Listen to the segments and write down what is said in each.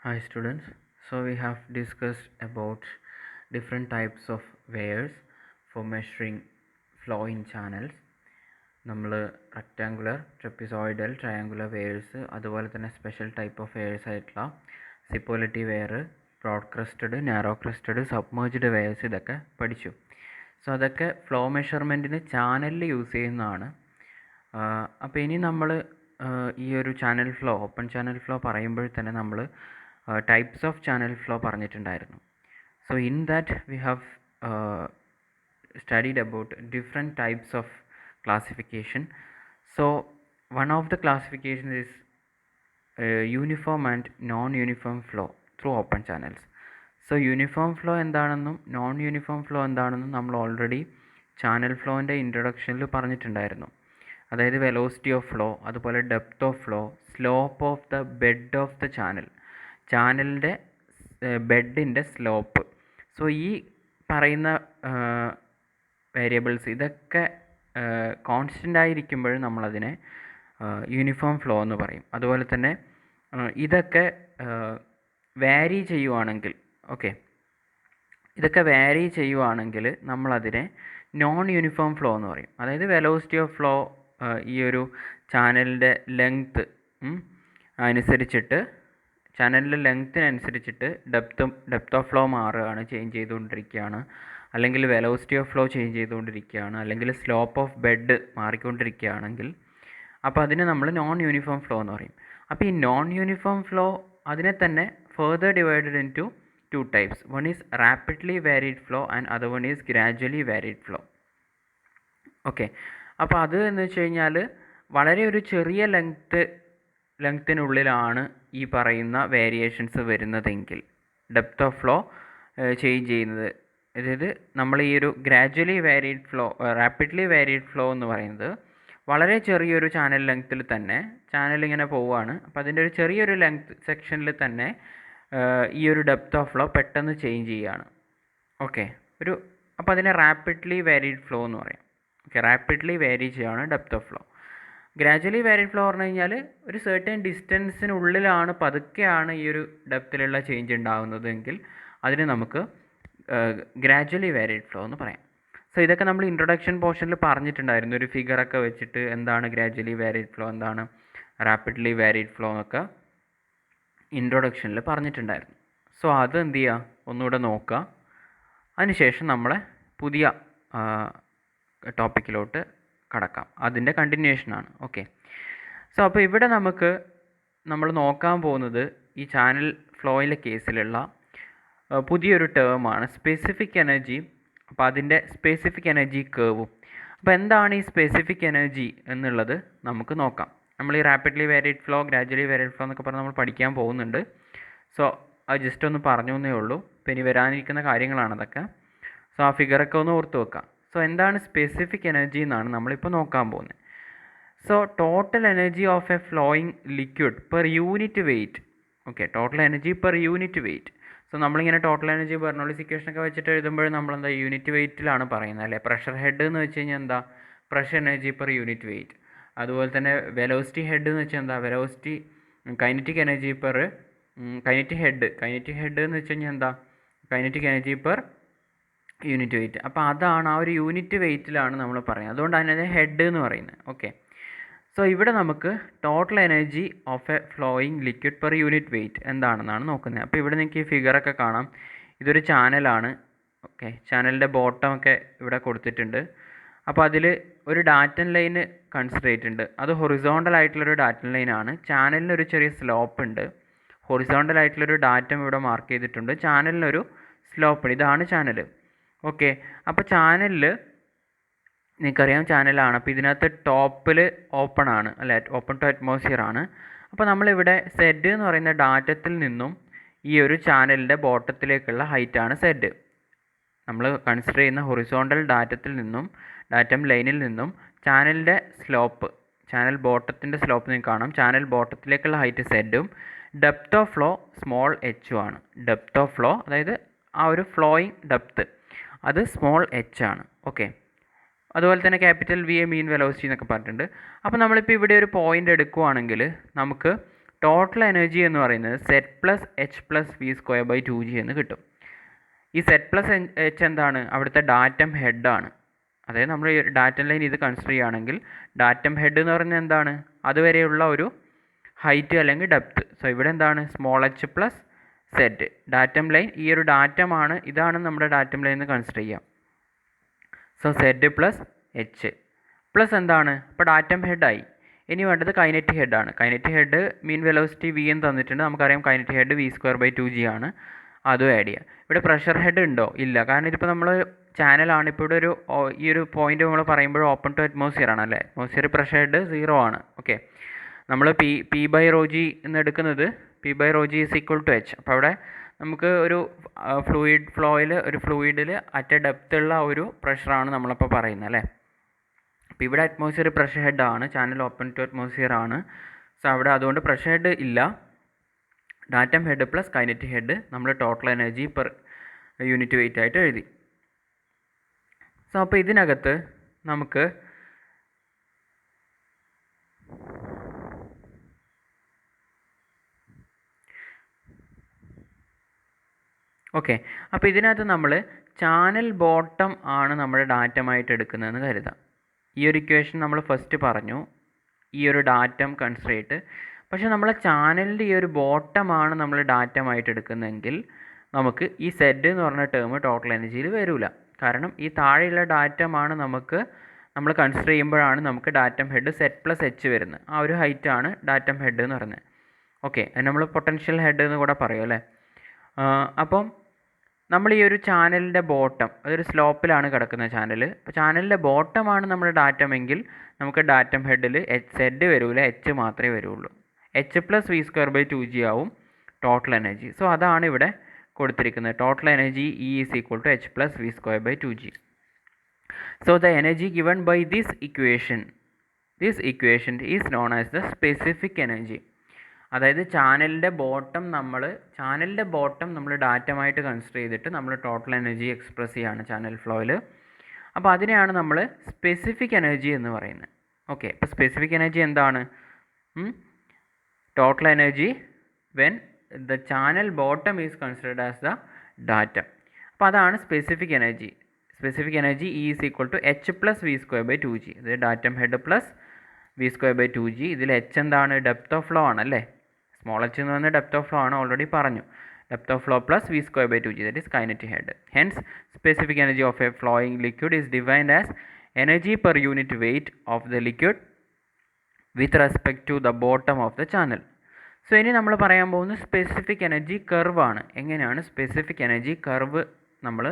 Hi students, so we have discussed about different types of wires for measuring flow in channels. നമ്മൾ rectangular, trapezoidal, triangular weirs, അതുപോലെ തന്നെ special type of weirs ആയിട്ടുള്ള Cipolletti weir, broad crested, narrow crested, submerged weirs ഇതൊക്കെ പഠിച്ചു. So അതൊക്കെ flow മെഷർമെൻറ്റിന് ചാനലിൽ use ചെയ്യുന്നതാണ്. അപ്പോൾ ഇനി നമ്മൾ ഈ ഒരു channel flow, open channel flow പറയുമ്പോൾ തന്നെ നമ്മൾ types of channel flow പറഞ്ഞിട്ടുണ്ടായിരുന്നു. So in that we have studied about different types of classification. So one of the classification is uniform and non-uniform flow through open channels. So uniform flow എന്താണെന്നും non uniform flow എന്താണെന്നും നമ്മൾ already channel ഫ്ലോൻ്റെ ഇൻട്രൊഡക്ഷനിൽ പറഞ്ഞിട്ടുണ്ടായിരുന്നു. അതായത് velocity of flow, അതുപോലെ depth of flow, slope of the bed of the ചാനലിൻ്റെ ബെഡിൻ്റെ slope. So ഈ പറയുന്ന variables ഇതൊക്കെ കോൺസ്റ്റൻ്റ് ആയിരിക്കുമ്പോൾ നമ്മളതിനെ യൂണിഫോം ഫ്ലോ എന്ന് പറയും. അതുപോലെ തന്നെ ഇതൊക്കെ വാരി ചെയ്യുവാണെങ്കിൽ ഇതൊക്കെ വാരി ചെയ്യുവാണെങ്കിൽ നമ്മളതിനെ നോൺ യൂണിഫോം ഫ്ലോ എന്ന് പറയും. അതായത് വെലോസിറ്റി ഓഫ് ഫ്ലോ ഈ ഒരു ചാനലിൻ്റെ ലെങ്ത്ത് അനുസരിച്ചിട്ട്, ചാനലിൻ്റെ ലെങ്ത്തിനനുസരിച്ചിട്ട് ഡെപ്ത് ഓഫ് ഫ്ലോ മാറുകയാണ്, ചേഞ്ച് ചെയ്തുകൊണ്ടിരിക്കുകയാണ്, അല്ലെങ്കിൽ വെലോസിറ്റി ഓഫ് ഫ്ലോ ചേഞ്ച് ചെയ്തുകൊണ്ടിരിക്കുകയാണ്, അല്ലെങ്കിൽ സ്ലോപ്പ് ഓഫ് ബെഡ് മാറിക്കൊണ്ടിരിക്കുകയാണെങ്കിൽ അപ്പോൾ അതിനെ നമ്മൾ നോൺ യൂണിഫോം ഫ്ലോ എന്ന് പറയും. അപ്പോൾ ഈ നോൺ യൂണിഫോം ഫ്ലോ അതിനെ തന്നെ further divided into 2 types. One is rapidly varied flow and other one is gradually varied flow. Okay, അപ്പോൾ അത് എന്ന് വെച്ച് കഴിഞ്ഞാൽ വളരെ ഒരു ചെറിയ ലെങ്ത്തിനുള്ളിലാണ് ഈ പറയുന്ന വേരിയേഷൻസ് വരുന്നതെങ്കിൽ ഡെപ്ത് ഓഫ് ഫ്ലോ ചേഞ്ച് ചെയ്യുന്നത്. അതായത് നമ്മൾ ഈ ഒരു gradually varied flow, rapidly varied flow എന്ന് പറയുന്നത് വളരെ ചെറിയൊരു ചാനൽ ലെങ്ത്തിൽ തന്നെ ചാനൽ ഇങ്ങനെ പോവുകയാണ്. അപ്പോൾ അതിൻ്റെ ഒരു ചെറിയൊരു ലെങ്ത് സെക്ഷനിൽ തന്നെ ഈ ഒരു ഡെപ്ത് ഓഫ് ഫ്ലോ പെട്ടെന്ന് ചേഞ്ച് ചെയ്യുകയാണ്. അപ്പോൾ അതിനെ റാപ്പിഡ്ലി വാരീഡ് ഫ്ലോ എന്ന് പറയും. റാപ്പിഡ്ലി വാരി ചെയ്യുകയാണ് depth of flow. Gradually varied flow പറഞ്ഞു കഴിഞ്ഞാൽ ഒരു സെർട്ടൻ ഡിസ്റ്റൻസിനുള്ളിലാണ്, പതുക്കെയാണ് ഈ ഒരു ഡെപ്തിലുള്ള ചേഞ്ച് ഉണ്ടാകുന്നതെങ്കിൽ അതിന് നമുക്ക് ഗ്രാജുവലി വാരീഡ് ഫ്ലോ എന്ന് പറയാം. സോ ഇതൊക്കെ നമ്മൾ ഇൻട്രൊഡക്ഷൻ പോർഷനിൽ പറഞ്ഞിട്ടുണ്ടായിരുന്നു. ഒരു ഫിഗറൊക്കെ വെച്ചിട്ട് എന്താണ് ഗ്രാജുവലി വാരീഡ് ഫ്ലോ, എന്താണ് റാപ്പിഡ്ലി വാരീഡ് ഫ്ലോ എന്നൊക്കെ ഇൻട്രൊഡക്ഷനിൽ പറഞ്ഞിട്ടുണ്ടായിരുന്നു. സോ അത് എന്ത് ചെയ്യുക, ഒന്നുകൂടെ നോക്കുക. അതിനുശേഷം നമ്മളെ പുതിയ ടോപ്പിക്കിലോട്ട് കടക്കാം. അതിൻ്റെ കണ്ടിന്യൂഷനാണ്. സോ അപ്പോൾ ഇവിടെ നമ്മൾ നോക്കാൻ പോകുന്നത് ഈ ചാനൽ ഫ്ലോയിലെ കേസിലുള്ള പുതിയൊരു ടേമാണ് സ്പെസിഫിക് എനർജി. അപ്പോൾ അതിൻ്റെ സ്പെസിഫിക് എനർജി കേവും. അപ്പോൾ എന്താണ് ഈ സ്പെസിഫിക് എനർജി എന്നുള്ളത് നമുക്ക് നോക്കാം. നമ്മൾ ഈ rapidly varied flow, gradually varied flow എന്നൊക്കെ പറഞ്ഞ് നമ്മൾ പഠിക്കാൻ പോകുന്നുണ്ട്. സോ അത് ജസ്റ്റ് ഒന്ന് പറഞ്ഞു എന്നേ ഉള്ളൂ. അപ്പോൾ ഇനി വരാനിരിക്കുന്ന കാര്യങ്ങളാണ് അതൊക്കെ. സോ ആ ഫിഗറൊക്കെ ഒന്ന് ഓർത്ത് വെക്കാം. സോ എന്താണ് സ്പെസിഫിക് എനർജി എന്നാണ് നമ്മളിപ്പോൾ നോക്കാൻ പോകുന്നത്. So total energy of a flowing liquid per unit wait. Total energy per unit wait. So നമ്മളിങ്ങനെ ടോട്ടൽ എനർജി ബെർണോളിസ് ഇക്വേഷനൊക്കെ വെച്ചിട്ട് എഴുതുമ്പോൾ നമ്മളെന്താ യൂണിറ്റ് വെയിറ്റിലാണ് പറയുന്നത്, അല്ലേ? പ്രഷർ ഹെഡ് എന്ന് വെച്ച് കഴിഞ്ഞാൽ എന്താ, pressure energy per unit wait. അതുപോലെ തന്നെ വെലോസിറ്റി ഹെഡ് എന്ന് വെച്ചാൽ എന്താ, velocity kinetic energy per kinetic head എന്ന് വെച്ച് കഴിഞ്ഞാൽ എന്താ, kinetic energy per unit wait. അപ്പോൾ അതാണ്, ആ ഒരു യൂണിറ്റ് വെയിറ്റിലാണ് നമ്മൾ പറയുന്നത്. അതുകൊണ്ടാണ് അതിനെ ഹെഡ് എന്ന് പറയുന്നത്. സോ ഇവിടെ നമുക്ക് total energy of a flowing liquid per unit wait എന്താണെന്നാണ് നോക്കുന്നത്. അപ്പോൾ ഇവിടെ നിങ്ങൾക്ക് ഈ ഫിഗറൊക്കെ കാണാം. ഇതൊരു ചാനലാണ്. ചാനലിൻ്റെ ബോട്ടമൊക്കെ ഇവിടെ കൊടുത്തിട്ടുണ്ട്. അപ്പോൾ അതിൽ ഒരു ഡാറ്റൻ ലൈന് കൺസിഡർ ചെയ്തിട്ടുണ്ട്. അത് ഹൊറിസോണ്ടൽ ആയിട്ടുള്ളൊരു ഡാറ്റൻ ലൈനാണ്. ചാനലിനൊരു ചെറിയ സ്ലോപ്പ് ഉണ്ട്. ഹൊറിസോണ്ടൽ ആയിട്ടുള്ളൊരു ഡാറ്റം ഇവിടെ മാർക്ക് ചെയ്തിട്ടുണ്ട്. ചാനലിനൊരു സ്ലോപ്പ് ഉണ്ട്. ഇതാണ് ചാനൽ. അപ്പോൾ ചാനലിൽ നിങ്ങൾക്കറിയാം ചാനലാണ്. അപ്പോൾ ഇതിനകത്ത് ടോപ്പിൽ ഓപ്പൺ ആണ്, അല്ലേ? ഓപ്പൺ ടു അറ്റ്മോസ്ഫിയർ ആണ്. അപ്പോൾ നമ്മളിവിടെ സെഡ് എന്ന് പറയുന്ന ഡാറ്റത്തിൽ നിന്നും ഈ ഒരു ചാനലിൻ്റെ ബോട്ടത്തിലേക്കുള്ള ഹൈറ്റാണ് സെഡ്. നമ്മൾ കൺസിഡർ ചെയ്യുന്ന ഹൊറിസോണ്ടൽ ഡാറ്റം ലൈനിൽ നിന്നും ചാനലിൻ്റെ സ്ലോപ്പ്, ചാനൽ ബോട്ടത്തിൻ്റെ സ്ലോപ്പ് നിങ്ങൾക്ക് കാണാം. ചാനൽ ബോട്ടത്തിലേക്കുള്ള ഹൈറ്റ് സെഡും ഡെപ്ത് ഓഫ് ഫ്ലോ സ്മോൾ എച്ചും ആണ്. ഡെപ്ത് ഓഫ് ഫ്ലോ, അതായത് ആ ഒരു ഫ്ലോയിങ് ഡെപ്ത്, അത് സ്മോൾ എച്ച് ആണ്. അതുപോലെ തന്നെ capital V a mean velocity എന്നൊക്കെ പറഞ്ഞിട്ടുണ്ട്. അപ്പോൾ നമ്മളിപ്പോൾ ഇവിടെ ഒരു പോയിൻ്റ് എടുക്കുകയാണെങ്കിൽ നമുക്ക് ടോട്ടൽ എനർജി എന്ന് പറയുന്നത് Z plus h plus V square by 2g എന്ന് കിട്ടും. ഈ സെറ്റ് പ്ലസ് എച്ച് എന്താണ്? അവിടുത്തെ ഡാറ്റം ഹെഡാണ്. അതായത് നമ്മൾ ഈ ഡാറ്റം ലൈൻ ഇത് കൺസിഡർ ചെയ്യുകയാണെങ്കിൽ ഡാറ്റം ഹെഡ് എന്ന് പറഞ്ഞാൽ എന്താണ്? അതുവരെയുള്ള ഒരു ഹൈറ്റ് അല്ലെങ്കിൽ ഡെപ്ത്. സോ ഇവിടെ എന്താണ്? Small h plus Z. Datum line ഈ ഒരു ഡാറ്റമാണ്, ഇതാണ് നമ്മുടെ ഡാറ്റം ലൈൻ എന്ന് കൺസിഡർ ചെയ്യാം. So Z plus h plus എന്താണ്? ഇപ്പോൾ ഡാറ്റം ഹെഡായി. ഇനി വേണ്ടത് കൈനറ്റിക് ഹെഡാണ്. Kinetic head mean velocity v എന്ന് തന്നിട്ടുണ്ട്. നമുക്കറിയാം kinetic head v square by 2g ആണ്. അതും ആഡ് ചെയ്യുക. ഇവിടെ പ്രഷർ ഹെഡ് ഉണ്ടോ? ഇല്ല. കാരണം ഇതിപ്പോൾ നമ്മൾ ചാനലാണ്. ഇപ്പോൾ ഇവിടെ ഈ ഒരു പോയിന്റ് നമ്മൾ പറയുമ്പോൾ ഓപ്പൺ ടു അറ്റ്മോസ്ഫിയർ ആണ് അല്ലേ. അറ്റ്മോസ്ഫിയർ പ്രഷർ ഹെഡ് 0 ആണ്. ഓക്കെ, നമ്മൾ പി ബൈ റോ ജി എന്ന് എടുക്കുന്നത് p by rho g is equal to h. അപ്പോൾ അവിടെ നമുക്ക് ഒരു ഫ്ലൂയിഡിൽ അറ്റ് ഡെപ്ത് ഉള്ള ഒരു പ്രഷറാണ് നമ്മളപ്പോൾ പറയുന്നത് അല്ലേ. അപ്പോൾ ഇവിടെ അറ്റ്മോസ്ഫിയർ പ്രഷർ ഹെഡ് ആണ്, ചാനൽ ഓപ്പൺ ടു അറ്റ്മോസ്ഫിയർ ആണ്. സോ അവിടെ അതുകൊണ്ട് പ്രഷർ ഹെഡ് ഇല്ല. Datum head plus kinetic head നമ്മൾ total energy per unit weight ആയിട്ട് എഴുതി. സോ അപ്പോൾ ഇതിനകത്ത് നമുക്ക് ഓക്കെ, അപ്പോൾ ഇതിനകത്ത് നമ്മൾ ചാനൽ ബോട്ടം ആണ് നമ്മുടെ ഡാറ്റമായിട്ട് എടുക്കുന്നതെന്ന് കരുതാം. ഈ ഒരു ഇക്വേഷൻ നമ്മൾ ഫസ്റ്റ് പറഞ്ഞു, ഈ ഒരു ഡാറ്റം കൺസിഡർ ചെയ്തിട്ട്. പക്ഷേ നമ്മളെ ചാനലിൻ്റെ ഈ ഒരു ബോട്ടമാണ് നമ്മൾ ഡാറ്റമായിട്ട് എടുക്കുന്നതെങ്കിൽ നമുക്ക് ഈ സെഡ് എന്ന് പറഞ്ഞ ടേം ടോട്ടൽ എനർജിയിൽ വരില്ല. കാരണം ഈ താഴെയുള്ള ഡാറ്റമാണ് നമ്മൾ കൺസിഡർ ചെയ്യുമ്പോഴാണ് നമുക്ക് datum head set plus H വരുന്നത്. ആ ഒരു ഹൈറ്റാണ് ഡാറ്റം ഹെഡ് എന്ന് പറയുന്നത്. ഓക്കെ, അത് നമ്മൾ പൊട്ടൻഷ്യൽ ഹെഡ് എന്ന് കൂടെ പറയും അല്ലേ. അപ്പം നമ്മൾ ഈ ഒരു ചാനലിൻ്റെ ബോട്ടം, അതൊരു സ്ലോപ്പിലാണ് കിടക്കുന്ന ചാനൽ. അപ്പോൾ ചാനലിൻ്റെ ബോട്ടമാണ് നമ്മുടെ ഡാറ്റമെങ്കിൽ നമുക്ക് ഡാറ്റം ഹെഡിൽ സെഡ് വരില്ല, എച്ച് മാത്രമേ വരുള്ളൂ. H plus V square by 2g ആവും ടോട്ടൽ എനർജി. സോ അതാണ് ഇവിടെ കൊടുത്തിരിക്കുന്നത്. Total energy E is equal to h plus V square by 2g. So the energy given by this equation is known as the specific energy. അതായത് ചാനലിൻ്റെ bottom നമ്മൾ ഡാറ്റമായിട്ട് consider ചെയ്തിട്ട് നമ്മൾ ടോട്ടൽ എനർജി എക്സ്പ്രസ് ചെയ്യുകയാണ് ചാനൽ ഫ്ലോയിൽ. അപ്പോൾ അതിനെയാണ് നമ്മൾ സ്പെസിഫിക് എനർജി എന്ന് പറയുന്നത്. ഓക്കെ, അപ്പോൾ സ്പെസിഫിക് എനർജി എന്താണ്? Total energy when the channel bottom is considered as the datum. അപ്പോൾ അതാണ് specific energy. Specific energy E is equal to h plus V square by 2g. ഇത് datum head plus V square by 2g. ഇതിൽ h എന്താണ്? Depth of flow ആണല്ലേ. Small h എന്ന് പറഞ്ഞാൽ depth of flow ആണ്, already പറഞ്ഞു. Depth of flow plus V square by 2g, that is kinetic head. Hence specific energy of a flowing liquid is defined as energy per unit weight of the liquid with respect to the bottom of the channel. So ഇനി നമ്മൾ പറയാൻ പോകുന്നത് specific energy curve ആണ്. എങ്ങനെയാണ് specific energy curve നമ്മൾ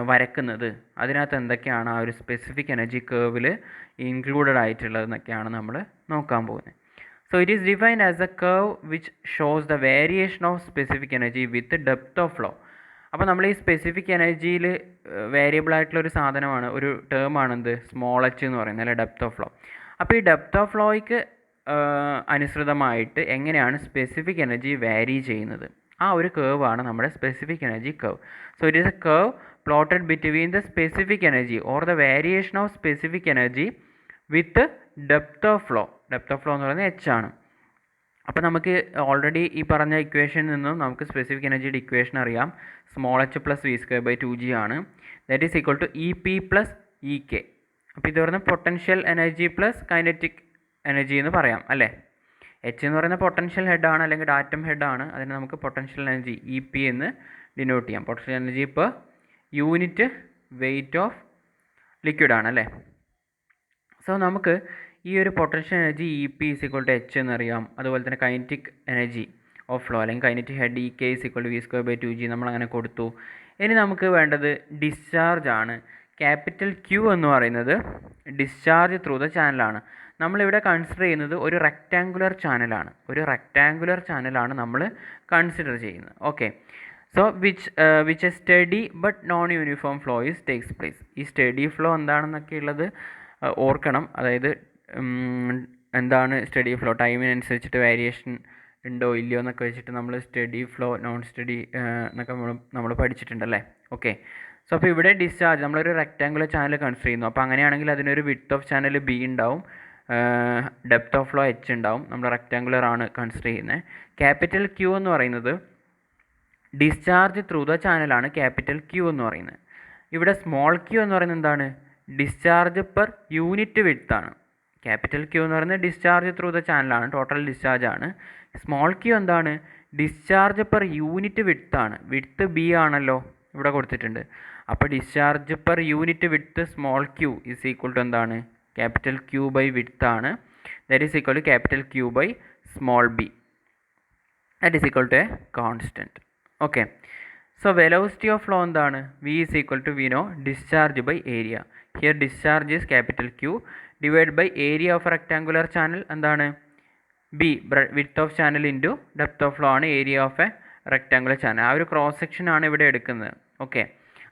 വരക്കുന്നത്, അതിനകത്ത് എന്തൊക്കെയാണ് ആ ഒരു സ്പെസിഫിക് എനർജി കർവിൽ ഇൻക്ലൂഡഡ് ആയിട്ടുള്ളതെന്നൊക്കെയാണ് നമ്മൾ നോക്കാൻ പോകുന്നത്. So it is defined as A curve which shows the variation of specific energy with depth of flow. അപ്പോൾ നമ്മൾ ഈ സ്പെസിഫിക് എനർജിയിൽ വേരിയബിൾ ആയിട്ടുള്ളൊരു സാധനമാണ്, ഒരു ടേമാണ് എന്ത്? സ്മോൾ എച്ച് എന്ന് പറയുന്നത് അല്ലെ, ഡെപ്ത് ഓഫ് ഫ്ലോ. അപ്പോൾ ഈ ഡെപ്ത് ഓഫ് ഫ്ലോയ്ക്ക് അനുസൃതമായിട്ട് എങ്ങനെയാണ് സ്പെസിഫിക് എനർജി വാരി ചെയ്യുന്നത്, ആ ഒരു കേർവാണ് നമ്മുടെ specific energy curve. So it is A curve plotted between the specific energy or the variation of specific energy with depth of flow. Depth of flow എന്ന് പറയുന്നത് എച്ച് ആണ്. അപ്പോൾ നമുക്ക് ഓൾറെഡി ഈ പറഞ്ഞ ഇക്വേഷനിൽ നിന്നും നമുക്ക് സ്പെസിഫിക് എനർജിയുടെ ഇക്വേഷൻ അറിയാം. Small h plus V square by 2g ആണ്. That is equal to E p plus E k. അപ്പോൾ ഇത് പറയുന്നത് potential energy plus kinetic energy എന്ന് പറയാം അല്ലേ. എച്ച് എന്ന് പറയുന്ന പൊട്ടൻഷ്യൽ ഹെഡാണ് അല്ലെങ്കിൽ ഡാറ്റം ഹെഡാണ്. അതിന് നമുക്ക് പൊട്ടൻഷ്യൽ എനർജി ഇ പി എന്ന് ഡിനോട്ട് ചെയ്യാം. പൊട്ടൻഷ്യൽ എനർജി ഇപ്പോൾ യൂണിറ്റ് വെയിറ്റ് ഓഫ് ലിക്വിഡ് ആണ് അല്ലേ. സോ നമുക്ക് ഈ ഒരു potential energy E P is equal to h എന്നറിയാം. അതുപോലെ തന്നെ കൈനറ്റിക് എനർജി ഓഫ് ഫ്ലോ അല്ലെങ്കിൽ kinetic head E K is equal to v square by 2g നമ്മളങ്ങനെ കൊടുത്തു. ഇനി നമുക്ക് വേണ്ടത് ഡിസ്ചാർജ് ആണ്. ക്യാപിറ്റൽ ക്യൂ എന്ന് പറയുന്നത് ഡിസ്ചാർജ് ത്രൂ ദ ചാനലാണ്. നമ്മളിവിടെ കൺസിഡർ ചെയ്യുന്നത് ഒരു റെക്റ്റാങ്കുലർ ചാനലാണ് നമ്മൾ കൺസിഡർ ചെയ്യുന്നത്. Okay, so which A study but non uniform flow is takes place. ഈ സ്റ്റഡി ഫ്ലോ എന്താണെന്നൊക്കെ ഉള്ളത് ഓർക്കണം. അതായത് എന്താണ് സ്റ്റഡി ഫ്ലോ, ടൈമിനനുസരിച്ചിട്ട് വേരിയേഷൻ ഉണ്ടോ ഇല്ലയോ എന്നൊക്കെ വെച്ചിട്ട് നമ്മൾ സ്റ്റഡി ഫ്ലോ, നോൺ സ്റ്റഡി എന്നൊക്കെ നമ്മൾ പഠിച്ചിട്ടുണ്ടല്ലേ. ഓക്കെ, സോ അപ്പോൾ ഇവിടെ ഡിസ്ചാർജ് നമ്മളൊരു റെക്റ്റാങ്കുലർ ചാനൽ കൺസിഡർ ചെയ്യുന്നു. അപ്പോൾ അങ്ങനെയാണെങ്കിൽ അതിനൊരു വിഡ്ത്ത് ഓഫ് ചാനൽ ബി ഉണ്ടാവും, ഡെപ്ത് ഓഫ് ഫ്ലോ എച്ച് ഉണ്ടാവും. നമ്മൾ റെക്റ്റാങ്കുലർ ആണ് കൺസിഡർ ചെയ്യുന്നത്. ക്യാപിറ്റൽ ക്യൂ എന്ന് പറയുന്നത് ഡിസ്ചാർജ് ത്രൂ ദ ചാനലാണ് ക്യാപിറ്റൽ ക്യൂ എന്ന് പറയുന്നത്. ഇവിടെ സ്മോൾ ക്യൂ എന്ന് പറയുന്നത് എന്താണ്? ഡിസ്ചാർജ് പെർ യൂണിറ്റ് വിഡ്ത്ത് ആണ്. ക്യാപിറ്റൽ ക്യൂ എന്ന് പറയുന്നത് ഡിസ്ചാർജ് ത്രൂ ദ ചാനലാണ്, ടോട്ടൽ ഡിസ്ചാർജ് ആണ്. സ്മോൾ ക്യൂ എന്താണ്? ഡിസ്ചാർജ് പെർ യൂണിറ്റ് വിഡ്ത്ത് ആണ്. വിഡ്ത്ത് ബി ആണല്ലോ ഇവിടെ കൊടുത്തിട്ടുണ്ട്. അപ്പോൾ discharge per unit width small q is equal to എന്താണ്? ക്യാപിറ്റൽ ക്യൂ ബൈ വിഡ്ത്ത് ആണ്. That is equal to capital Q by small B. That is equal to a constant. Okay. So velocity of flow എന്താണ്? V is equal to V no discharge by area. Here discharge is capital Q divide by area of rectangular channel എന്താണ്? B, width of channel into depth of flow ആണ് area of a rectangular channel. ആ ഒരു cross section ആണ് ഇവിടെ എടുക്കുന്നത്. Okay.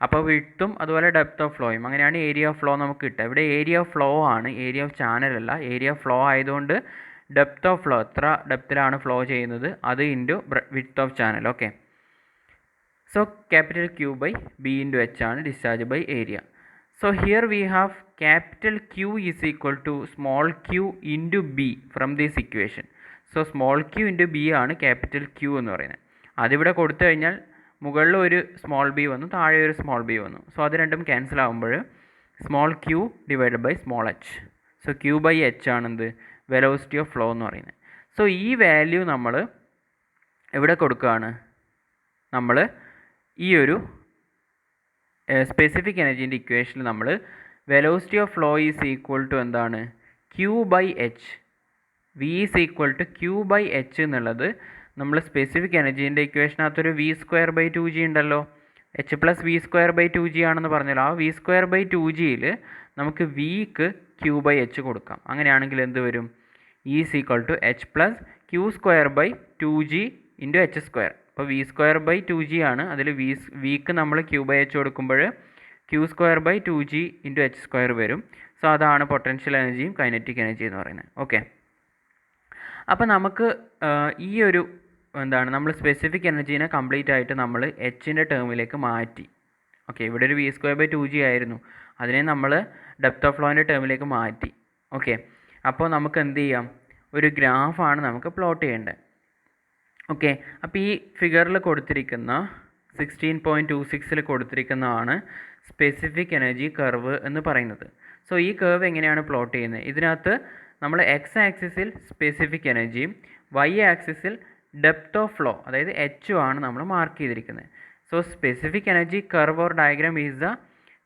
അപ്പോൾ വിഡ്ത്തും അതുപോലെ depth of ഫ്ലോയും അങ്ങനെയാണ് ഏരിയ ഓഫ് ഫ്ലോ നമുക്ക് കിട്ടുക. ഇവിടെ ഏരിയ ഓഫ് ഫ്ലോ ആണ്, ഏരിയ ഓഫ് ചാനൽ അല്ല. ഏരിയ ഓഫ് ഫ്ലോ ആയതുകൊണ്ട് ഡെപ്ത് ഓഫ് ഫ്ലോ എത്ര ഡെപ്തിലാണ് ഫ്ലോ ചെയ്യുന്നത് അത് into width of channel. Okay. So capital Q by B into H ആണ് discharge by area. So here we have capital Q is equal to small q into B from this equation. So small q into B ആണ് capital Q എന്ന് പറയുന്നത്. അതിവിടെ കൊടുത്തു കഴിഞ്ഞാൽ മുകളിൽ ഒരു small B വന്നു, താഴെ ഒരു സ്മോൾ ബി വന്നു. സോ അത് രണ്ടും ക്യാൻസൽ ആകുമ്പോൾ small Q divide by small H. So Q by H ആണെന്ത്? വെലോസിറ്റി ഓഫ് ഫ്ലോ എന്ന് പറയുന്നത്. സോ ഈ വാല്യൂ നമ്മൾ എവിടെ കൊടുക്കുകയാണ്? നമ്മൾ ഈ ഒരു സ്പെസിഫിക് എനർജീൻ്റെ ഇക്വേഷനിൽ നമ്മൾ velocity of flow is equal to എന്താണ്? Q by H. V is equal to Q by H എന്നുള്ളത് നമ്മൾ സ്പെസിഫിക് എനർജീൻ്റെ ഇക്വേഷനകത്തൊരു വി സ്ക്വയർ ബൈ 2g ഉണ്ടല്ലോ. H plus V square by 2g ആണെന്ന് പറഞ്ഞല്ലോ. ആ വി സ്ക്വയർ ബൈ 2gയിൽ നമുക്ക് വിക്ക് ക്യൂ ബൈ എച്ച് കൊടുക്കാം. അങ്ങനെയാണെങ്കിൽ എന്ത് വരും? Is equal to h plus Q square by 2g into h square. അപ്പോൾ വി സ്ക്വയർ ബൈ 2g ആണ്. അതിൽ വിക്ക് നമ്മൾ ക്യൂ ബൈ എച്ച് കൊടുക്കുമ്പോൾ Q square by 2g into h square വരും. സോ അതാണ് പൊട്ടൻഷ്യൽ എനർജിയും കൈനറ്റിക് എനർജി എന്ന് പറയുന്നത്. ഓക്കെ. അപ്പോൾ നമുക്ക് ഈ ഒരു എന്താണ് നമ്മൾ സ്പെസിഫിക് എനർജീനെ കംപ്ലീറ്റ് ആയിട്ട് നമ്മൾ എച്ചിൻ്റെ ടേമിലേക്ക് മാറ്റി. ഓക്കെ. ഇവിടെ ഒരു വി സ്ക്വയർ ബൈ 2g ആയിരുന്നു, അതിനെ നമ്മൾ ഡെപ്ത് ഓഫ് ഫ്ലോൻ്റെ ടേമിലേക്ക് മാറ്റി. ഓക്കെ. അപ്പോൾ നമുക്ക് എന്ത് ചെയ്യാം? ഒരു ഗ്രാഫാണ് നമുക്ക് പ്ലോട്ട് ചെയ്യേണ്ടത്. ഓക്കെ. അപ്പോൾ ഈ ഫിഗറിൽ കൊടുത്തിരിക്കുന്ന 16.26 കൊടുത്തിരിക്കുന്നതാണ് സ്പെസിഫിക് എനർജി കർവ് എന്ന് പറയുന്നത്. സോ ഈ കർവ് എങ്ങനെയാണ് പ്ലോട്ട് ചെയ്യുന്നത്? ഇതിനകത്ത് നമ്മൾ എക്സ് ആക്സിസിൽ സ്പെസിഫിക് എനർജിയും വൈ ആക്സിസിൽ ഡെപ്ത് ഓഫ് ഫ്ലോ അതായത് എച്ചും ആണ് നമ്മൾ മാർക്ക് ചെയ്തിരിക്കുന്നത്. So specific energy curve or diagram is the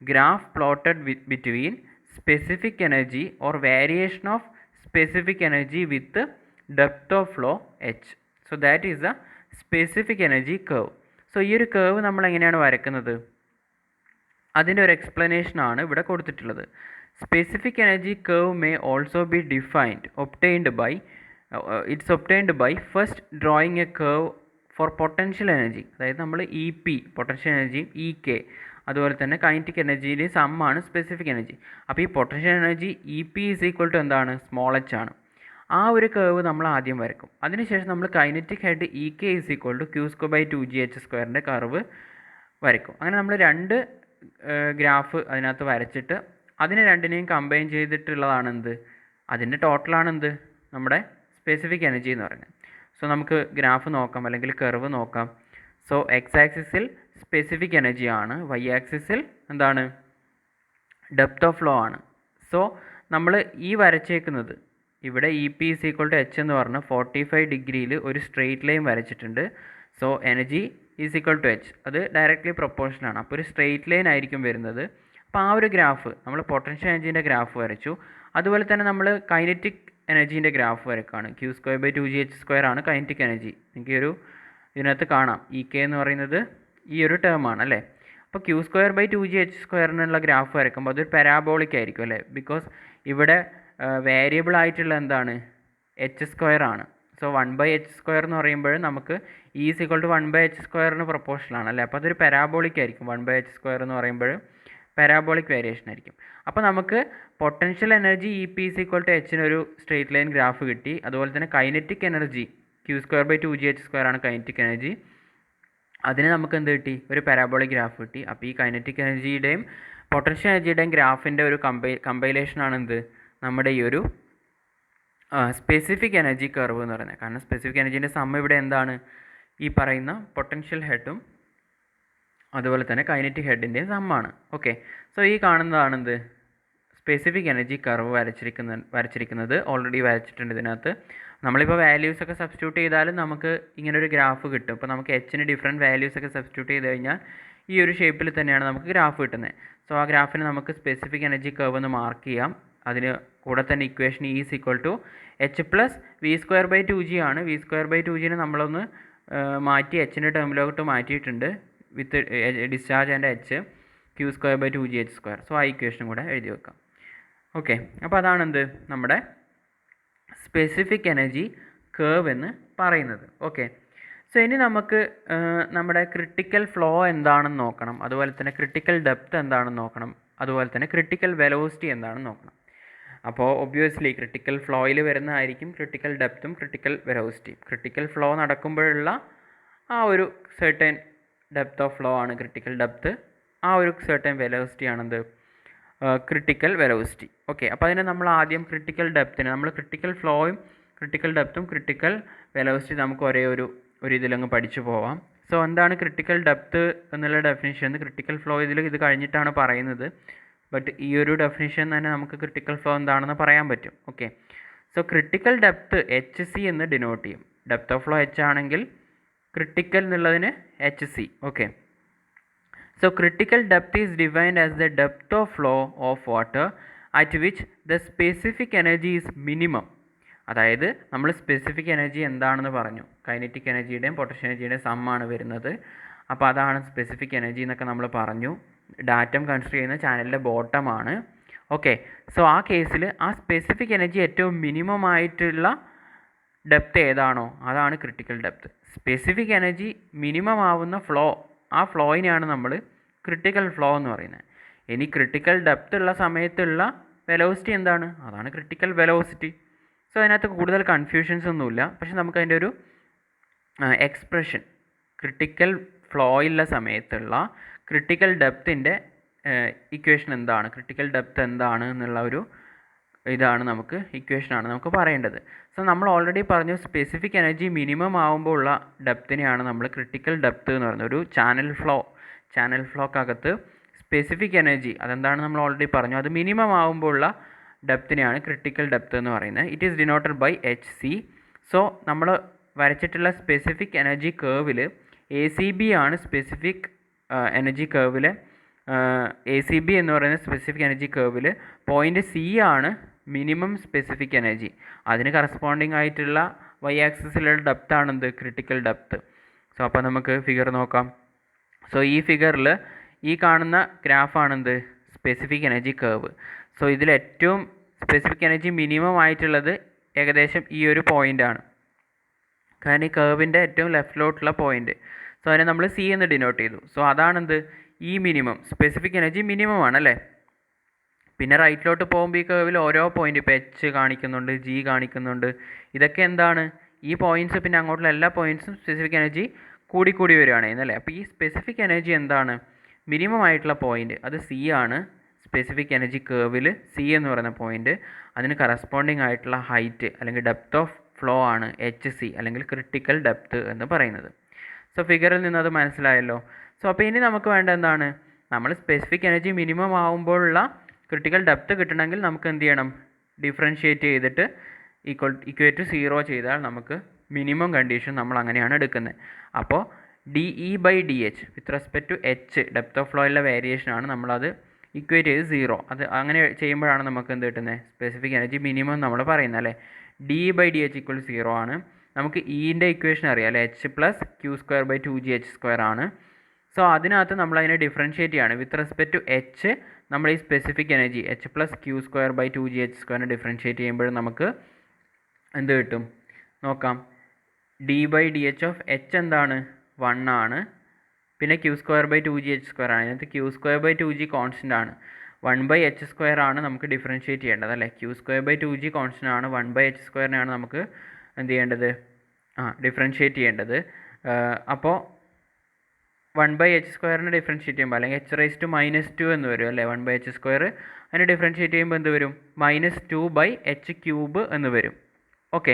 graph plotted between specific energy or variation of specific energy with depth of flow H. So that is the specific energy curve. So ഈ ഒരു curve നമ്മൾ എങ്ങനെയാണ് വരയ്ക്കുന്നത്? അതിൻ്റെ ഒരു എക്സ്പ്ലനേഷനാണ് ഇവിടെ കൊടുത്തിട്ടുള്ളത്. Specific energy curve may also be defined obtained by first drawing a curve for potential energy. അതായത് നമ്മൾ ഇ പി പൊട്ടൻഷ്യൽ എനർജിയും ഇ കെ അതുപോലെ തന്നെ കൈനറ്റിക് എനർജിയുടെയും സമ്മാണ് സ്പെസിഫിക് എനർജി. അപ്പോൾ ഈ potential energy E P is equal to എന്താണ്? സ്മോൾ എച്ച് ആണ്. ആ ഒരു കർവ് നമ്മൾ ആദ്യം വരക്കും. അതിനുശേഷം നമ്മൾ kinetic head E K is equal to Q square by 2g H സ്ക്വയറിൻ്റെ കർവ് വരക്കും. അങ്ങനെ നമ്മൾ രണ്ട് ഗ്രാഫ് അതിനകത്ത് വരച്ചിട്ട് അതിനെ രണ്ടിനെയും കമ്പൈൻ ചെയ്തിട്ടുള്ളതാണ് എന്ത്? അതിൻ്റെ ടോട്ടലാണ് എന്ത്? നമ്മുടെ സ്പെസിഫിക് എനർജി എന്ന് പറയുന്നത്. സോ നമുക്ക് ഗ്രാഫ് നോക്കാം അല്ലെങ്കിൽ കർവ് നോക്കാം. സോ എക്സ് ആക്സിസിൽ സ്പെസിഫിക് എനർജി ആണ്, വൈ ആക്സിസിൽ എന്താണ്? ഡെപ്ത് ഓഫ് ഫ്ലോ ആണ്. സോ നമ്മൾ ഈ വരച്ചേക്കുന്നത് ഇവിടെ E P is equal to h എന്ന് പറഞ്ഞ് 45 ഡിഗ്രിയിൽ ഒരു സ്ട്രെയിറ്റ് ലൈൻ വരച്ചിട്ടുണ്ട്. So energy is equal to h, അത് ഡയറക്റ്റ്ലി പ്രൊപ്പോർഷനാണ്. അപ്പോൾ ഒരു സ്ട്രെയിറ്റ് ലൈൻ ആയിരിക്കും വരുന്നത്. അപ്പോൾ ആ ഒരു ഗ്രാഫ് നമ്മൾ പൊട്ടൻഷ്യൽ എനർജീൻ്റെ ഗ്രാഫ് വരച്ചു. അതുപോലെ തന്നെ നമ്മൾ കൈനറ്റിക് എനർജീൻ്റെ ഗ്രാഫ് വരക്കുകയാണ്. Q square by 2g H square ആണ് കൈനറ്റിക് എനർജി. എനിക്ക് ഒരു ഇതിനകത്ത് കാണാം ഇ കെ എന്ന് പറയുന്നത് ഈ ഒരു ടേമാണ് അല്ലേ. അപ്പോൾ Q square by 2g H സ്ക്വയറിനുള്ള ഗ്രാഫ് വരയ്ക്കുമ്പോൾ അതൊരു പാരാബോളിക് ആയിരിക്കും അല്ലേ. ബിക്കോസ് ഇവിടെ വേരിയബിൾ ആയിട്ടുള്ള എന്താണ്? എച്ച് സ്ക്വയർ ആണ്. സോ 1/h സ്ക്വയർ എന്ന് പറയുമ്പോൾ നമുക്ക് ഈസ് ഈക്വൽ ടു 1/h സ്ക്വയറിന് പ്രൊപ്പോർഷനാണ് അല്ലേ. അപ്പോൾ അതൊരു പാരാബോളിക് ആയിരിക്കും. 1/h സ്ക്വയർ എന്ന് പറയുമ്പോൾ പാരാബോളിക് വേരിയേഷൻ ആയിരിക്കും. അപ്പോൾ നമുക്ക് potential energy E P is equal to എച്ചിനൊരു സ്ട്രെയിറ്റ് ലൈൻ ഗ്രാഫ് കിട്ടി. അതുപോലെ തന്നെ kinetic energy Q square by 2g H square ആണ് കൈനറ്റിക് എനർജി. അതിന് നമുക്ക് എന്ത് കിട്ടി? ഒരു പാരാബോളിക് ഗ്രാഫ് കിട്ടി. അപ്പോൾ ഈ കൈനറ്റിക് എനർജിയുടെയും പൊട്ടൻഷ്യൽ എനർജിയുടെയും ഗ്രാഫിൻ്റെ ഒരു കമ്പൈലേഷനാണ് എന്ത്? നമ്മുടെ ഈ ഒരു സ്പെസിഫിക് എനർജി കർവ് എന്ന് പറയുന്നത്. കാരണം സ്പെസിഫിക് എനർജീൻ്റെ സം ഇവിടെ എന്താണ്, ഈ പറയുന്ന പൊട്ടൻഷ്യൽ ഹെഡും അതുപോലെ തന്നെ കൈനറ്റിക് ഹെഡിൻ്റെയും സമ്മാണ്. ഓക്കെ, സോ ഈ കാണുന്നതാണെന്ത് സ്പെസിഫിക് എനർജി കർവ് വരച്ചിരിക്കുന്നത് ഓൾറെഡി വരച്ചിട്ടുണ്ട് ഇതിനകത്ത്. നമ്മളിപ്പോൾ വാല്യൂസൊക്കെ സബ്സ്റ്റിറ്റ്യൂട്ട് ചെയ്താലും നമുക്ക് ഇങ്ങനൊരു ഗ്രാഫ് കിട്ടും. ഇപ്പോൾ നമുക്ക് എച്ചിന് ഡിഫറെൻറ്റ് വാല്യൂസൊക്കെ സബ്സ്റ്റിറ്റ്യൂട്ട് ചെയ്ത് കഴിഞ്ഞാൽ ഈ ഒരു ഷേപ്പിൽ തന്നെയാണ് നമുക്ക് ഗ്രാഫ് കിട്ടുന്നത്. സോ ആ ഗ്രാഫിന് നമുക്ക് സ്പെസിഫിക് എനർജി കർവ് എന്ന് മാർക്ക് ചെയ്യാം. അതിന് കൂടെ തന്നെ equation is equal to h plus V square by 2g ആണ്. വി സ്ക്വയർ ബൈ 2gനെ നമ്മളൊന്ന് മാറ്റി എച്ചിൻ്റെ ടേമിലോട്ട് മാറ്റിയിട്ടുണ്ട്. With discharge and H Q square by 2g H square. So ആ ഇക്വേഷനും കൂടെ എഴുതി വെക്കാം. ഓക്കെ, അപ്പോൾ അതാണെന്ത് നമ്മുടെ സ്പെസിഫിക് എനർജി കേർവ് എന്ന് പറയുന്നത്. ഓക്കെ, സോ ഇനി നമുക്ക് നമ്മുടെ ക്രിട്ടിക്കൽ ഫ്ലോ എന്താണെന്ന് നോക്കണം. അതുപോലെ തന്നെ ക്രിട്ടിക്കൽ ഡെപ്ത് എന്താണെന്ന് നോക്കണം. അതുപോലെ തന്നെ ക്രിട്ടിക്കൽ വെലോസിറ്റി എന്താണെന്ന് നോക്കണം. അപ്പോൾ ഒബ്വിയസ്ലി ക്രിട്ടിക്കൽ ഫ്ലോയിൽ വരുന്നതായിരിക്കും ക്രിട്ടിക്കൽ ഡെപ്തും ക്രിട്ടിക്കൽ വെലോസിറ്റിയും. ക്രിട്ടിക്കൽ ഫ്ലോ നടക്കുമ്പോഴുള്ള ആ ഒരു സെർട്ടൻ ഡെപ്ത് ഓഫ് ഫ്ലോ ആണ് ക്രിട്ടിക്കൽ ഡെപ്ത്. ആ ഒരു സെർട്ടൻ വെലോസിറ്റി ആണെന്ത് ക്രിട്ടിക്കൽ വെലോസിറ്റി. ഓക്കെ, അപ്പോൾ അതിനെ നമ്മൾ ആദ്യം ക്രിട്ടിക്കൽ ഡെപ്തിന് നമ്മൾ ക്രിട്ടിക്കൽ ഫ്ലോയും ക്രിട്ടിക്കൽ ഡെപ്തും ക്രിട്ടിക്കൽ വെലോസിറ്റി നമുക്ക് ഒരേ ഒരു ഇതിലങ്ങ് പഠിച്ചു പോവാം. സോ എന്താണ് ക്രിട്ടിക്കൽ ഡെപ്ത് എന്നുള്ള ഡെഫിനിഷൻ? ക്രിട്ടിക്കൽ ഫ്ലോ ഇത് കഴിഞ്ഞിട്ടാണ് പറയുന്നത്. ബട്ട് ഈ ഒരു ഡെഫിനിഷൻ തന്നെ നമുക്ക് ക്രിട്ടിക്കൽ ഫ്ലോ എന്താണെന്ന് പറയാൻ പറ്റും. Okay, so critical depth H C എന്ന് ഡിനോട്ട് ചെയ്യും. ഡെപ്ത് ഓഫ് ഫ്ലോ എച്ച് ആണെങ്കിൽ ക്രിട്ടിക്കൽ എന്നുള്ളതിന് H C. Okay, so critical depth is defined as the depth of flow of water at which the specific energy is minimum. അതായത് നമ്മൾ specific energy എന്താണെന്ന് പറഞ്ഞു, kinetic എനർജിയുടെയും potential എനർജിയുടെയും സമ്മാണ് വരുന്നത്. അപ്പോൾ അതാണ് specific energy എന്നൊക്കെ നമ്മൾ പറഞ്ഞു. ഡാറ്റം കൺസിഡർ ചെയ്യുന്ന ചാനലിൻ്റെ ബോട്ടമാണ്. ഓക്കെ, സോ ആ കേസിൽ ആ സ്പെസിഫിക് എനർജി ഏറ്റവും മിനിമം ആയിട്ടുള്ള ഡെപ്ത് ഏതാണോ അതാണ് critical depth. Specific energy minimum ആവുന്ന ഫ്ലോ, ആ ഫ്ലോയിനെയാണ് നമ്മൾ ക്രിട്ടിക്കൽ ഫ്ലോ എന്ന് പറയുന്നത്. ഇനി ക്രിട്ടിക്കൽ ഡെപ്ത് ഉള്ള സമയത്തുള്ള വെലോസിറ്റി എന്താണ്, അതാണ് ക്രിട്ടിക്കൽ വെലോസിറ്റി. സോ അതിനകത്ത് കൂടുതൽ കൺഫ്യൂഷൻസ് ഒന്നുമില്ല. പക്ഷെ നമുക്കതിൻ്റെ ഒരു എക്സ്പ്രഷൻ ക്രിട്ടിക്കൽ ഫ്ലോയിലുള്ള സമയത്തുള്ള ക്രിട്ടിക്കൽ ഡെപ്തിൻ്റെ ഇക്വേഷൻ എന്താണ്, ക്രിട്ടിക്കൽ ഡെപ്ത് എന്താണ് എന്നുള്ള ഒരു ഇതാണ് നമുക്ക് ഇക്വേഷനാണ് നമുക്ക് പറയേണ്ടത്. സോ നമ്മൾ ഓൾറെഡി പറഞ്ഞു സ്പെസിഫിക് എനർജി മിനിമം ആകുമ്പോൾ ഉള്ള ഡെപ്തിനെയാണ് നമ്മൾ ക്രിട്ടിക്കൽ ഡെപ്ത് എന്ന് പറയുന്നത്. ഒരു ചാനൽ ഫ്ലോക്കകത്ത് സ്പെസിഫിക് എനർജി അതെന്താണ് നമ്മൾ ഓൾറെഡി പറഞ്ഞു, അത് മിനിമം ആകുമ്പോൾ ഉള്ള ഡെപ്തിനെയാണ് ക്രിട്ടിക്കൽ ഡെപ്ത് എന്ന് പറയുന്നത്. It is denoted by H C. So നമ്മൾ വരച്ചിട്ടുള്ള സ്പെസിഫിക് എനർജി കേർവിൽ എ സി ബി ആണ് സ്പെസിഫിക് എനർജി കേർവിൽ എ സി ബി എന്ന് പറയുന്ന സ്പെസിഫിക് എനർജി കേർവിൽ പോയിൻ്റ് സി ആണ് മിനിമം സ്പെസിഫിക് എനർജി. അതിന് കറസ്പോണ്ടിങ് ആയിട്ടുള്ള വൈ ആക്സിസിലുള്ള ഡെപ്ത് ആണെന്ത് ക്രിട്ടിക്കൽ ഡെപ്ത്. സോ അപ്പോൾ നമുക്ക് ഫിഗർ നോക്കാം. സോ ഈ ഫിഗറിൽ ഈ കാണുന്ന ഗ്രാഫാണെന്ത് സ്പെസിഫിക് എനർജി കേർവ്. സോ ഇതിൽ ഏറ്റവും സ്പെസിഫിക് എനർജി മിനിമം ആയിട്ടുള്ളത് ഏകദേശം ഈ ഒരു പോയിൻ്റാണ്. കാരണം ഈ കേർവിൻ്റെ ഏറ്റവും ലെഫ്റ്റിലോട്ടുള്ള പോയിൻ്റ്. സോ അതിനെ നമ്മൾ സി എന്ന് ഡിനോട്ട് ചെയ്തു. സോ അതാണെന്ത് ഈ മിനിമം സ്പെസിഫിക് എനർജി മിനിമം ആണല്ലേ. പിന്നെ റൈറ്റിലോട്ട് പോകുമ്പോൾ ഈ കേർവിൽ ഓരോ പോയിൻ്റ് ഇപ്പോൾ എച്ച് കാണിക്കുന്നുണ്ട്, ജി കാണിക്കുന്നുണ്ട്. ഇതൊക്കെ എന്താണ് ഈ പോയിൻറ്റ്സ്, പിന്നെ അങ്ങോട്ടുള്ള എല്ലാ പോയിൻറ്റ്സും സ്പെസിഫിക് എനർജി കൂടി വരികയാണ് എന്നല്ലേ. അപ്പോൾ ഈ സ്പെസിഫിക് എനർജി എന്താണ് മിനിമം ആയിട്ടുള്ള പോയിൻ്റ് അത് സി ആണ്. സ്പെസിഫിക് എനർജി കേർവിൽ സി എന്ന് പറയുന്ന പോയിൻ്റ്, അതിന് കറസ്പോണ്ടിങ് ആയിട്ടുള്ള ഹൈറ്റ് അല്ലെങ്കിൽ ഡെപ്ത് ഓഫ് ഫ്ലോ ആണ് എച്ച് സി അല്ലെങ്കിൽ ക്രിട്ടിക്കൽ ഡെപ്ത് എന്ന് പറയുന്നത്. സോ ഫിഗറിൽ നിന്ന് അത് മനസ്സിലായല്ലോ. സോ അപ്പോൾ ഇനി നമുക്ക് വേണ്ട എന്താണ്, നമ്മൾ സ്പെസിഫിക് എനർജി മിനിമം ആകുമ്പോഴുള്ള ക്രിട്ടിക്കൽ ഡെപ്ത് കിട്ടണമെങ്കിൽ നമുക്ക് എന്ത് ചെയ്യണം, ഡിഫറൻഷ്യേറ്റ് ചെയ്തിട്ട് ഇക്വേറ്റ് 0 ചെയ്താൽ നമുക്ക് മിനിമം കണ്ടീഷൻ നമ്മൾ അങ്ങനെയാണ് എടുക്കുന്നത്. അപ്പോൾ D E by D H with respect to H depth of ഫ്ലോയിലെ വേരിയേഷനാണ് നമ്മളത് ഇക്വേറ്റ് ചെയ്ത് 0. അത് അങ്ങനെ ചെയ്യുമ്പോഴാണ് നമുക്ക് എന്ത് കിട്ടുന്നത്, സ്പെസിഫിക് എനർജി മിനിമം നമ്മൾ പറയുന്നത് അല്ലേ. D by D h equal 0 ആണ്. നമുക്ക് ഇൻ്റെ ഇക്വേഷൻ അറിയാം അല്ലേ, h plus Q square by 2g H square ആണ്. സോ അതിനകത്ത് നമ്മൾ അതിനെ ഡിഫറൻഷ്യേറ്റ് ചെയ്യാണ് വിത്ത് റെസ്പെക്ട് ടു എച്ച്. നമ്മൾ ഈ specific energy H plus Q square by 2g H സ്ക്വയറിനെ ഡിഫറൻഷ്യേറ്റ് ചെയ്യുമ്പോൾ നമുക്ക് എന്ത് കിട്ടും നോക്കാം. D by D H of H എന്താണ് 1 ആണ്. പിന്നെ Q square by 2g H square ആണ്. ഇതിനകത്ത് Q square by 2g constant ആണ്. 1/h സ്ക്വയർ ആണ് നമുക്ക് ഡിഫറൻഷ്യേറ്റ് ചെയ്യേണ്ടത് അല്ലേ. Q square by 2g constant ആണ്. 1/h സ്ക്വയറിനെയാണ് നമുക്ക് എന്ത് ചെയ്യേണ്ടത്, ഡിഫറൻഷ്യേറ്റ് ചെയ്യേണ്ടത്. അപ്പോൾ 1/h സ്ക്വയറിനെ ഡിഫറൻഷ്യേറ്റ് ചെയ്യുമ്പോൾ അല്ലെങ്കിൽ h⁻² എന്ന് വരും അല്ലേ. 1/h സ്ക്വയർ അതിനെ ഡിഫറൻഷ്യേറ്റ് ചെയ്യുമ്പോൾ എന്ത് വരും, -2/h³ എന്ന് വരും. Okay,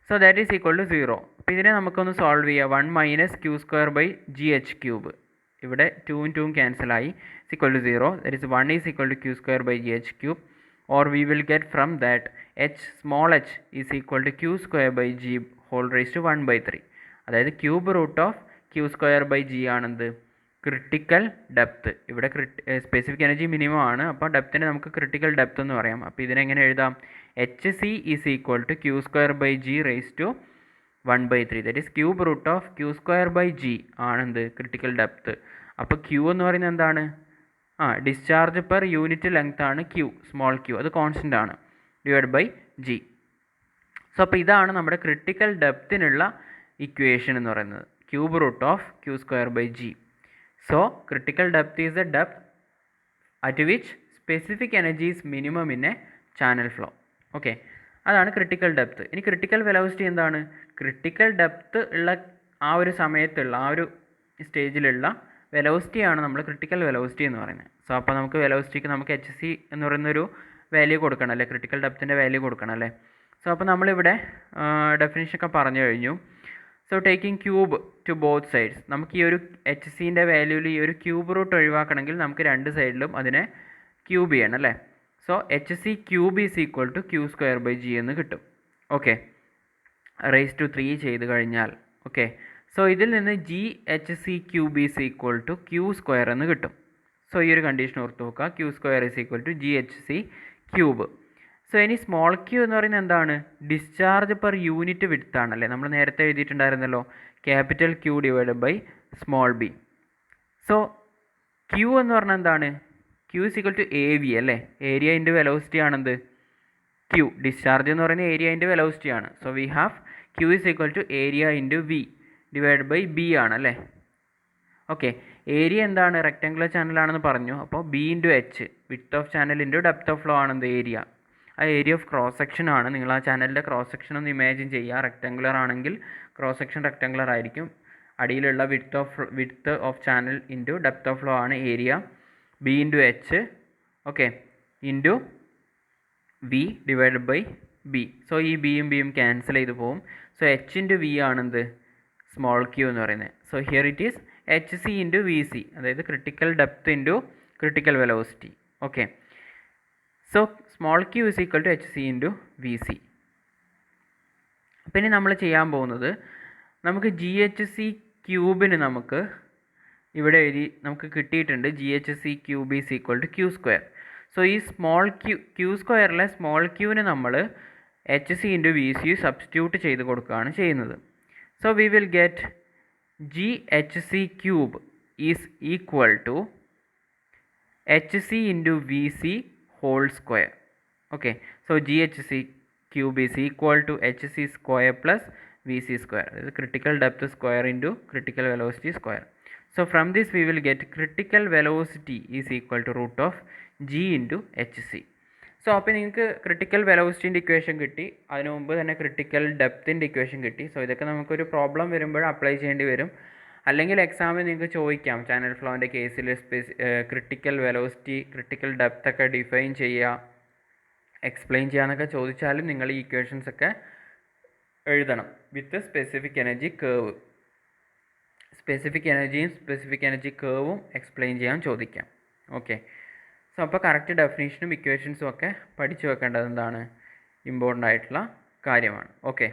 so that is equal to 0. അപ്പോൾ ഇതിനെ നമുക്കൊന്ന് സോൾവ് ചെയ്യാം. 1 minus Q square by G H cube, ഇവിടെ 2ഉം 2ഉം ക്യാൻസലായി, is equal to 0. That is 1 is equal to Q square by G H cube, or we will get from that small H is equal to Q square by G whole raise to 1/3. അതായത് cube root of Q square by G ആണെന്ത്, critical depth. ഇവിടെ specific energy minimum ആണ്, അപ്പോൾ ഡെപ്തിനെ നമുക്ക് critical depth എന്ന് പറയാം. അപ്പോൾ ഇതിനെങ്ങനെ എഴുതാം, H C is equal to Q square by G raise to 1/3. That is cube root of Q square by G ആണെന്ത്, ക്രിട്ടിക്കൽ ഡെപ്ത്. അപ്പോൾ ക്യൂ എന്ന് പറയുന്നത് എന്താണ്, ഡിസ്ചാർജ് പെർ യൂണിറ്റ് ലെങ്ത് ആണ് ക്യൂ, സ്മോൾ ക്യൂ, അത് കോൺസ്റ്റൻ്റ് ആണ്, divide by G. So അപ്പോൾ ഇതാണ് നമ്മുടെ ക്രിട്ടിക്കൽ ഡെപ്തിനുള്ള ഇക്വേഷൻ എന്ന് പറയുന്നത്, cube root of Q square by G. So critical depth is the depth at which specific energy is minimum in A channel flow. Okay, അതാണ് critical depth. ഇനി critical velocity എന്താണ്, critical depth ഉള്ള ആ ഒരു സമയത്തുള്ള ആ ഒരു സ്റ്റേജിലുള്ള വെലോസിറ്റിയാണ് നമ്മൾ ക്രിട്ടിക്കൽ വെലോസിറ്റി എന്ന് പറയുന്നത്. സോ അപ്പോൾ നമുക്ക് വെലോസിറ്റിക്ക് നമുക്ക് എച്ച് സി എന്ന് പറയുന്നൊരു വാല്യൂ കൊടുക്കണം അല്ലേ, ക്രിട്ടിക്കൽ ഡെപ്തിൻ്റെ വാല്യൂ കൊടുക്കണം അല്ലേ. സോ അപ്പോൾ നമ്മളിവിടെ ഡെഫിനിഷനൊക്കെ പറഞ്ഞു കഴിഞ്ഞു. So taking cube two both sides, നമുക്ക് ഈ ഒരു എച്ച് സിൻ്റെ വാല്യൂവിൽ ഈ ഒരു ക്യൂബ് റൂട്ട് ഒഴിവാക്കണമെങ്കിൽ നമുക്ക് രണ്ട് സൈഡിലും അതിനെ ക്യൂബ് ചെയ്യണം അല്ലേ. So h c cube is equal to Q square by g എന്ന് കിട്ടും. ഓക്കെ, റേസ് ടു 3 ചെയ്ത് കഴിഞ്ഞാൽ, ഓക്കെ, സോ ഇതിൽ നിന്ന് g h c cube is equal to Q square എന്ന് കിട്ടും. സോ ഈ ഒരു കണ്ടീഷൻ ഓർത്ത് നോക്കുക, q square is equal to g h c cube. So ഇനി സ്മോൾ ക്യൂ എന്ന് പറയുന്നത് എന്താണ്, ഡിസ്ചാർജ് പെർ യൂണിറ്റ് വിഡ്ത്ത് ആണല്ലേ, നമ്മൾ നേരത്തെ എഴുതിയിട്ടുണ്ടായിരുന്നല്ലോ, capital Q divide by small B. So Q എന്ന് പറഞ്ഞാൽ എന്താണ്, Q is equal to A V അല്ലേ, ഏരിയ ഇൻറ്റു വെലോസിറ്റി ആണെന്ത് ക്യൂ, ഡിസ്ചാർജ് എന്ന് പറയുന്നത് ഏരിയ ഇൻറ്റു വെലോസിറ്റി ആണ്. So we have Q is equal to area into V divide by B ആണല്ലേ. Okay, area എന്താണ്, റെക്റ്റാങ്കുലർ ചാനലാണെന്ന് പറഞ്ഞു, അപ്പോൾ B into H, width of channel into depth of flow ആണെന്ത് area, ആ ഏരിയ ഓഫ് ക്രോസ് സെക്ഷൻ ആണ്. നിങ്ങൾ ആ ചാനലിൻ്റെ ക്രോസ് സെക്ഷൻ ഒന്ന് ഇമാജിൻ ചെയ്യുക, റെക്റ്റാങ്കുലർ ആണെങ്കിൽ ക്രോസ് സെക്ഷൻ റെക്റ്റാങ്കുലർ ആയിരിക്കും, അടിയിലുള്ള width of channel into depth of flow ആണ് area, B into H, okay, into V divide by B. So ഈ ബിയും ബിയും ക്യാൻസൽ ചെയ്ത് പോകും. സോ എച്ച് ഇൻറ്റു വി ആണെന്ത് സ്മോൾ ക്യൂ എന്ന് പറയുന്നത്. So here it is H C into V C, അതായത് critical depth into critical velocity. Okay, so small q is equal to h C into V c. പിന്നെ നമ്മൾ ചെയ്യാൻ പോകുന്നത്, നമുക്ക് G h C ക്യൂബിന് നമുക്ക് ഇവിടെ എഴുതി നമുക്ക് കിട്ടിയിട്ടുണ്ട്, g h c cube is equal to Q square. So ഈ സ്മോൾ ക്യൂ സ്ക്വയറിലെ സ്മോൾ ക്യൂവിന് നമ്മൾ h C into V c substitute ചെയ്ത് കൊടുക്കുകയാണ് ചെയ്യുന്നത്. So we will get g h c cube is equal to h C into V c whole square. Okay, so GHC cube is equal to HC square plus VC square. This is critical depth square into critical velocity square. So from this we will get critical velocity is equal to root of G into HC. So അപ്പോൾ നിങ്ങൾക്ക് critical വെലോസിറ്റിൻ്റെ equation കിട്ടി, അതിനു മുമ്പ് തന്നെ critical ഡെപ്തിൻ്റെ equation കിട്ടി. So ഇതൊക്കെ നമുക്കൊരു problem വരുമ്പോൾ അപ്ലൈ ചെയ്യേണ്ടി വരും, അല്ലെങ്കിൽ എക്സാമിൽ നിങ്ങൾക്ക് ചോദിക്കാം ചാനൽ ഫ്ലോൻ്റെ കേസിൽ ക്രിട്ടിക്കൽ വെലോസിറ്റി ക്രിട്ടിക്കൽ ഡെപ്ത് ഒക്കെ ഡിഫൈൻ ചെയ്യുക, എക്സ്പ്ലെയിൻ ചെയ്യാന്നൊക്കെ ചോദിച്ചാലും നിങ്ങൾ ഈ ഇക്വേഷൻസ് ഒക്കെ എഴുതണം with specific energy curve. Specific എനർജിയും സ്പെസിഫിക് എനർജി കേവും എക്സ്പ്ലെയിൻ ചെയ്യാൻ ചോദിക്കാം. ഓക്കെ, സോ അപ്പോൾ കറക്റ്റ് ഡെഫിനേഷനും ഇക്വേഷൻസും ഒക്കെ പഠിച്ചു വെക്കേണ്ടത് എന്താണ്, ഇമ്പോർട്ടൻ്റ് ആയിട്ടുള്ള കാര്യമാണ്. ഓക്കെ.